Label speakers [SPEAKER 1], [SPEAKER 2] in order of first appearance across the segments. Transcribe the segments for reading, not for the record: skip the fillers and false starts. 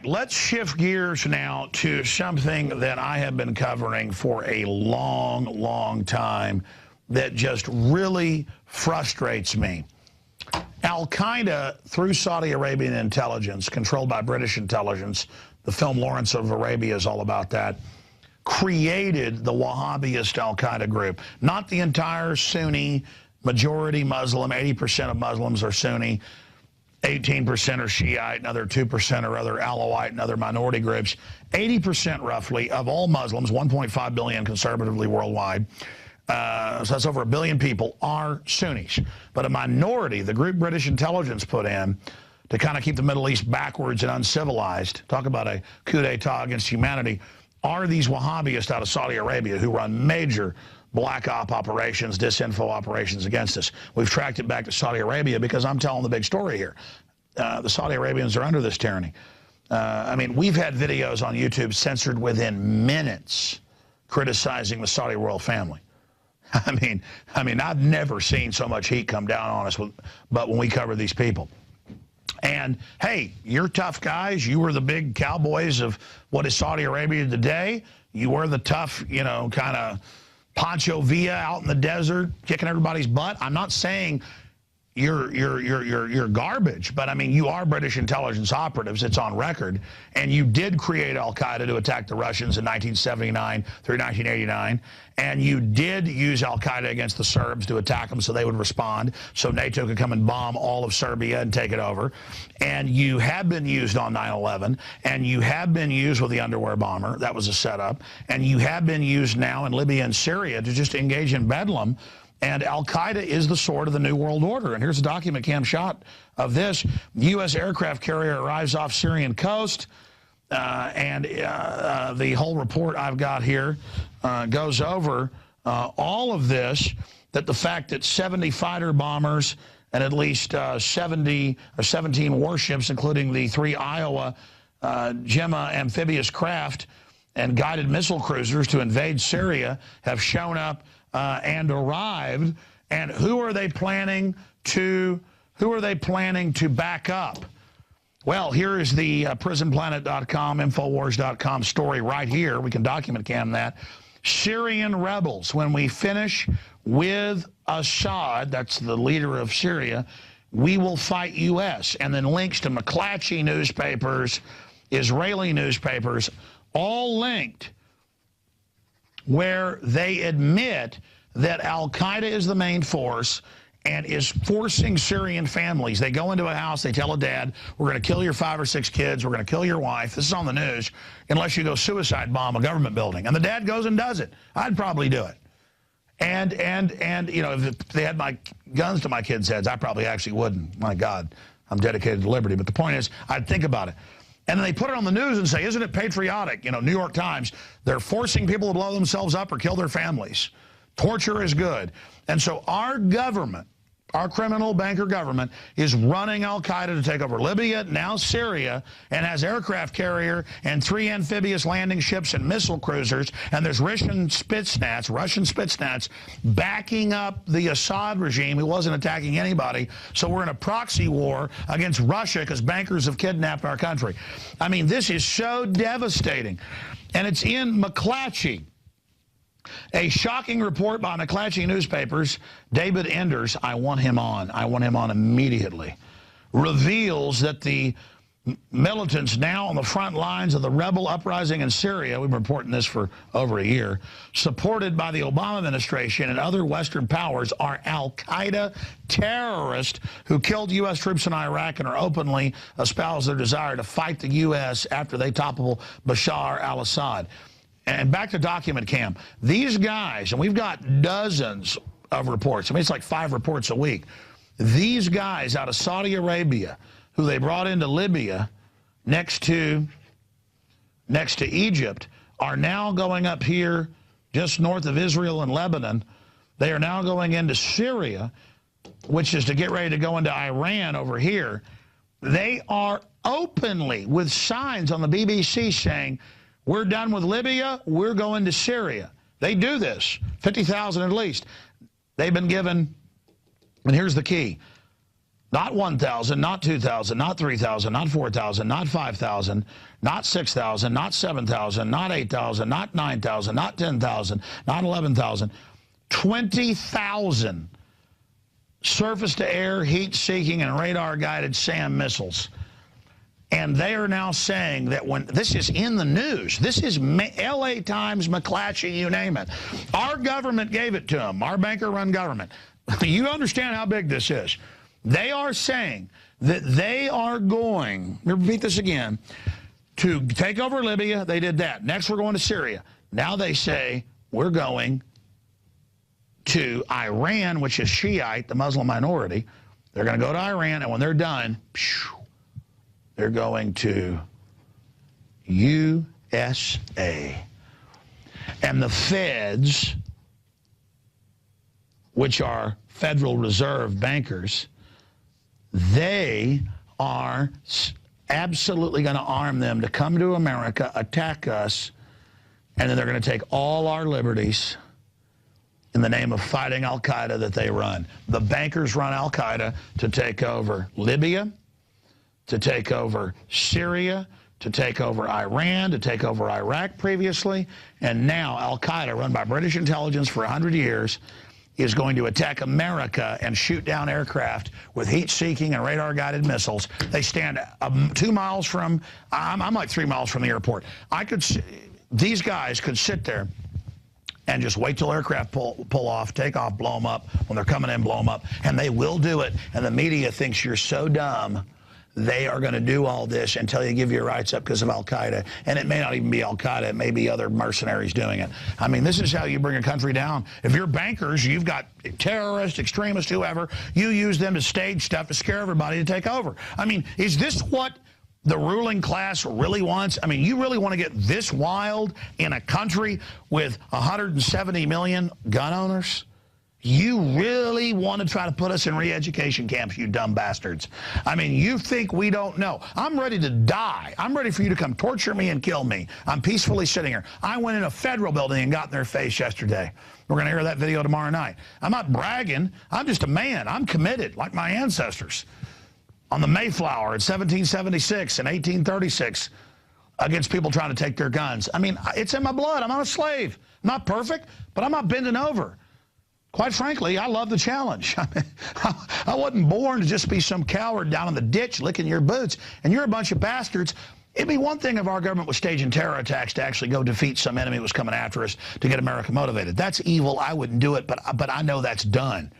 [SPEAKER 1] right, let's shift gears now to something that I have been covering for a long, long time that just really frustrates me. Al-Qaeda, through Saudi Arabian intelligence, controlled by British intelligence, the film Lawrence of Arabia is all about that, created the Wahhabist Al-Qaeda group. Not the entire Sunni, majority Muslim, 80% of Muslims are Sunni, 18% are Shiite, another 2% are other Alawite and other minority groups. 80% roughly of all Muslims, 1.5 billion conservatively worldwide, so that's over 1 billion people, are Sunnis. But a minority, the group British intelligence put in to kind of keep the Middle East backwards and uncivilized, talk about a coup d'etat against humanity, are these Wahhabists out of Saudi Arabia who run major black op operations, disinfo operations against us. We've tracked it back to Saudi Arabia because I'm telling the big story here. The Saudi Arabians are under this tyranny. I mean, we've had videos on YouTube censored within minutes criticizing the Saudi royal family. I mean, I've never seen so much heat come down on us, but when we cover these people. And, hey, you're tough guys. You were the big cowboys of what is Saudi Arabia today. You were the tough, you know, kind of Pancho Villa out in the desert, kicking everybody's butt. I'm not saying you're garbage, but I mean, you are British intelligence operatives. It's on record. And you did create Al-Qaeda to attack the Russians in 1979 through 1989. And you did use Al-Qaeda against the Serbs to attack them so they would respond, so NATO could come and bomb all of Serbia and take it over. And you have been used on 9/11, and you have been used with the underwear bomber. That was a setup. And you have been used now in Libya and Syria to just engage in bedlam. And Al-Qaeda is the sword of the New World Order. And here's a document cam shot of this. U.S. aircraft carrier arrives off Syrian coast. The whole report I've got here goes over all of this, that the fact that 70 fighter bombers and at least 17 warships, including the 3 Iowa Jima amphibious craft and guided missile cruisers to invade Syria, have shown up and arrived. And who are they planning to back up? Well, here is the prisonplanet.com, Infowars.com story right here. We can document cam that. Syrian rebels, when we finish with Assad, that's the leader of Syria, we will fight U.S. And then links to McClatchy newspapers, Israeli newspapers, all linked, where they admit that Al-Qaeda is the main force and is forcing Syrian families. They go into a house, they tell a dad, we're going to kill your 5 or 6 kids, we're going to kill your wife, this is on the news, unless you go suicide bomb a government building. And the dad goes and does it. I'd probably do it. And you know, if they had my guns to my kids' heads, I probably actually wouldn't. My God, I'm dedicated to liberty. But the point is, I'd think about it. And then they put it on the news and say, isn't it patriotic? You know, New York Times, they're forcing people to blow themselves up or kill their families. Torture is good. And so our government, our criminal banker government, is running Al-Qaeda to take over Libya, now Syria, and has aircraft carrier and 3 amphibious landing ships and missile cruisers, and there's Russian Spetsnaz backing up the Assad regime, who wasn't attacking anybody. So we're in a proxy war against Russia because bankers have kidnapped our country. I mean, this is so devastating. And it's in McClatchy. A shocking report by McClatchy newspapers, David Enders, I want him on immediately, reveals that the militants now on the front lines of the rebel uprising in Syria, we've been reporting this for over a year, supported by the Obama administration and other Western powers, are Al-Qaeda terrorists who killed U.S. troops in Iraq and are openly espouse their desire to fight the U.S. after they topple Bashar Al-Assad. And back to document cam. These guys, and we've got dozens of reports. I mean, it's like 5 reports a week. These guys out of Saudi Arabia, who they brought into Libya next to Egypt, are now going up here just north of Israel and Lebanon. They are now going into Syria, which is to get ready to go into Iran over here. They are openly, with signs on the BBC saying, we're done with Libya, we're going to Syria. They do this, 50,000 at least. They've been given, and here's the key, Not 1,000, not 2,000, not 3,000, not 4,000, not 5,000, not 6,000, not 7,000, not 8,000, not 9,000, not 10,000, not 11,000. 20,000 surface-to-air, heat-seeking, and radar-guided SAM missiles. And they are now saying that when this is in the news, this is LA Times, McClatchy, you name it. Our government gave it to them, our banker-run government. You understand how big this is. They are saying that they are going, repeat this again, to take over Libya. They did that. Next, we're going to Syria. Now they say we're going to Iran, which is Shiite, the Muslim minority. They're going to go to Iran, and when they're done, they're going to USA. And the feds, which are Federal Reserve bankers, they are absolutely going to arm them to come to America, attack us, and then they're going to take all our liberties in the name of fighting Al-Qaeda that they run. The bankers run Al-Qaeda to take over Libya, to take over Syria, to take over Iran, to take over Iraq previously, and now Al-Qaeda, run by British intelligence for 100 years, is going to attack America and shoot down aircraft with heat-seeking and radar-guided missiles. They stand 2 miles from, I'm like 3 miles from the airport. These guys could sit there and just wait till aircraft pull off, take off, blow them up. When they're coming in, blow them up. And they will do it. And the media thinks you're so dumb. They are going to do all this until you give your rights up because of Al-Qaeda. And it may not even be Al-Qaeda. It may be other mercenaries doing it. I mean, this is how you bring a country down. If you're bankers, you've got terrorists, extremists, whoever. You use them to stage stuff to scare everybody to take over. I mean, is this what the ruling class really wants? I mean, you really want to get this wild in a country with 170 million gun owners? You really want to try to put us in re-education camps, you dumb bastards. I mean, you think we don't know. I'm ready to die. I'm ready for you to come torture me and kill me. I'm peacefully sitting here. I went in a federal building and got in their face yesterday. We're going to air that video tomorrow night. I'm not bragging. I'm just a man. I'm committed, like my ancestors. On the Mayflower in 1776 and 1836 against people trying to take their guns. I mean, it's in my blood. I'm not a slave. I'm not perfect, but I'm not bending over. Quite frankly, I love the challenge. I wasn't born to just be some coward down in the ditch licking your boots, and you're a bunch of bastards. It'd be one thing if our government was staging terror attacks to actually go defeat some enemy that was coming after us to get America motivated. That's evil. I wouldn't do it, but I know that's done.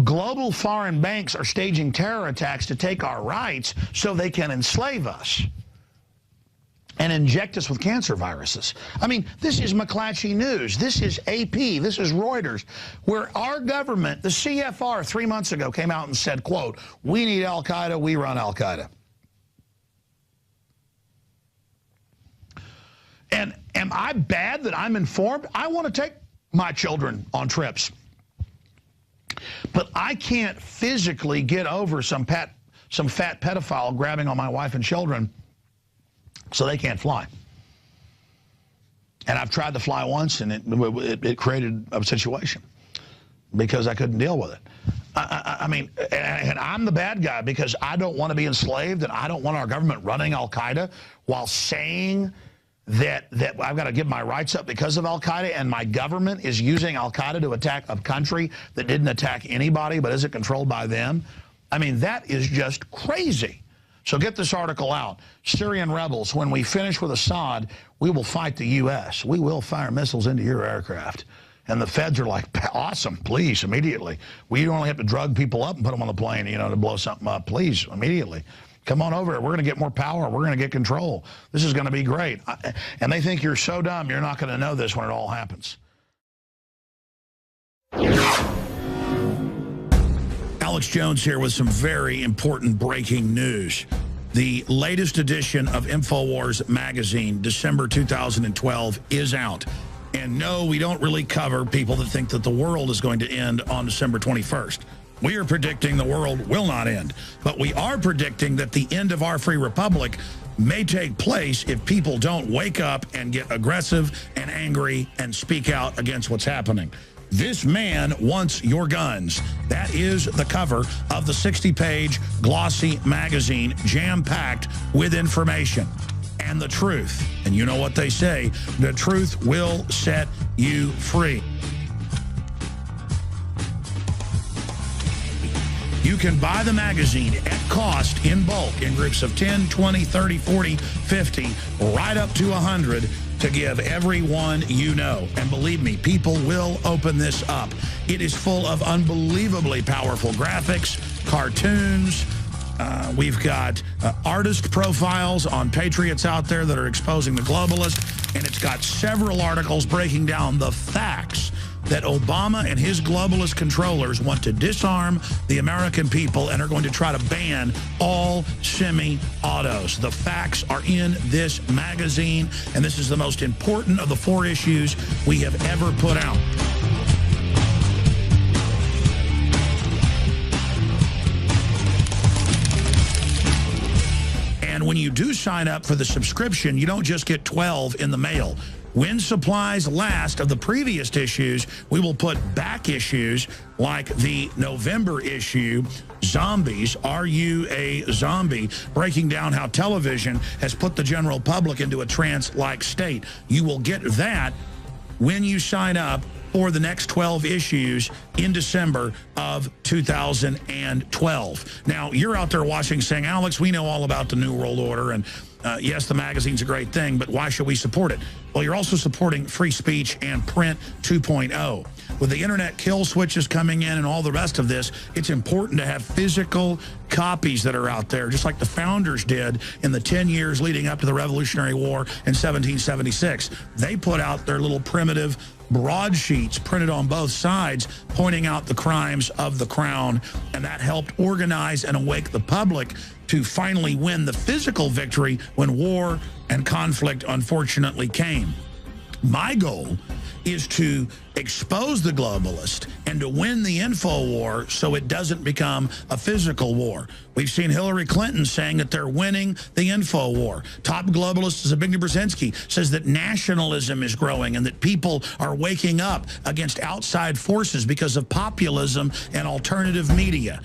[SPEAKER 1] Global foreign banks are staging terror attacks to take our rights so they can enslave us and inject us with cancer viruses. I mean, this is McClatchy News. This is AP. This is Reuters, where our government, the CFR, 3 months ago came out and said, quote, we need Al-Qaeda, we run Al-Qaeda. And am I bad that I'm informed? I want to take my children on trips. But I can't physically get over some fat pedophile grabbing on my wife and children so they can't fly. And I've tried to fly once, and it created a situation because I couldn't deal with it. I mean, and I'm the bad guy because I don't want to be enslaved, and I don't want our government running Al-Qaeda while saying that I've got to give my rights up because of Al-Qaeda, and my government is using Al-Qaeda to attack a country that didn't attack anybody but isn't controlled by them. I mean, that is just crazy. So get this article out. Syrian rebels, when we finish with Assad, we will fight the U.S. We will fire missiles into your aircraft. And the feds are like, awesome, please, immediately. We don't only have to drug people up and put them on the plane, you know, to blow something up. Please, immediately. Come on over. We're going to get more power. We're going to get control. This is going to be great. And they think you're so dumb, you're not going to know this when it all happens. Alex Jones here with some very important breaking news. The latest edition of Infowars magazine, December 2012, is out. And no, we don't really cover people that think that the world is going to end on December 21st. We are predicting the world will not end. But we are predicting that the end of our free republic may take place if people don't wake up and get aggressive and angry and speak out against what's happening. This man wants your guns. That is the cover of the 60-page glossy magazine, jam-packed with information and the truth. And you know what they say, the truth will set you free. You can buy the magazine at cost in bulk in groups of 10, 20, 30, 40, 50, right up to 100 to give everyone you know. And believe me, people will open this up. It is full of unbelievably powerful graphics, cartoons. We've got artist profiles on patriots out there that are exposing the globalists. And it's got several articles breaking down the facts that Obama and his globalist controllers want to disarm the American people and are going to try to ban all semi-autos. The facts are in this magazine, and this is the most important of the 4 issues we have ever put out. And when you do sign up for the subscription, you don't just get 12 in the mail. When supplies last of the previous issues, we will put back issues like the November issue, Zombies, Are You a Zombie? Breaking down how television has put the general public into a trance-like state. You will get that when you sign up for the next 12 issues in December of 2012. Now, you're out there watching saying, Alex, we know all about the New World Order, and yes, the magazine's a great thing, but why should we support it? Well, you're also supporting free speech and print 2.0. With the internet kill switches coming in and all the rest of this, it's important to have physical copies that are out there, just like the founders did in the 10 years leading up to the Revolutionary War in 1776. They put out their little primitive broadsheets printed on both sides, pointing out the crimes of the crown, and that helped organize and awake the public to finally win the physical victory when war and conflict unfortunately came. My goal is to expose the globalist and to win the info war so it doesn't become a physical war. We've seen Hillary Clinton saying that they're winning the info war. Top globalist Zbigniew Brzezinski says that nationalism is growing and that people are waking up against outside forces because of populism and alternative media.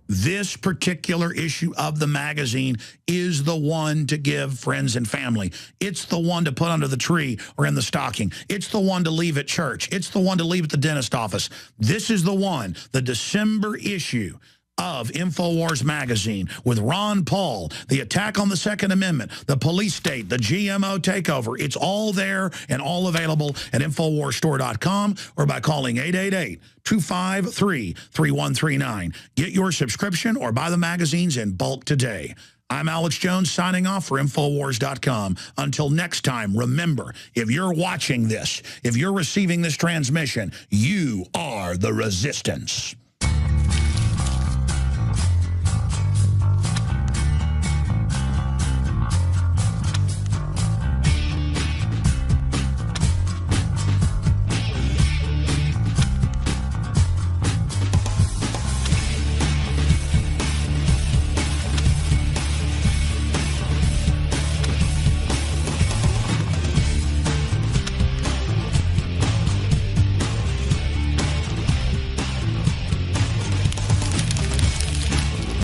[SPEAKER 1] This particular issue of the magazine is the one to give friends and family. It's the one to put under the tree or in the stocking. It's the one to leave at church. It's the one to leave at the dentist office. This is the one, the December issue of Infowars magazine with Ron Paul, the attack on the Second Amendment, the police state, the GMO takeover. It's all there and all available at InfoWarsStore.com or by calling 888-253-3139. Get your subscription or buy the magazines in bulk today. I'm Alex Jones signing off for Infowars.com. Until next time, remember, if you're watching this, if you're receiving this transmission, you are the resistance.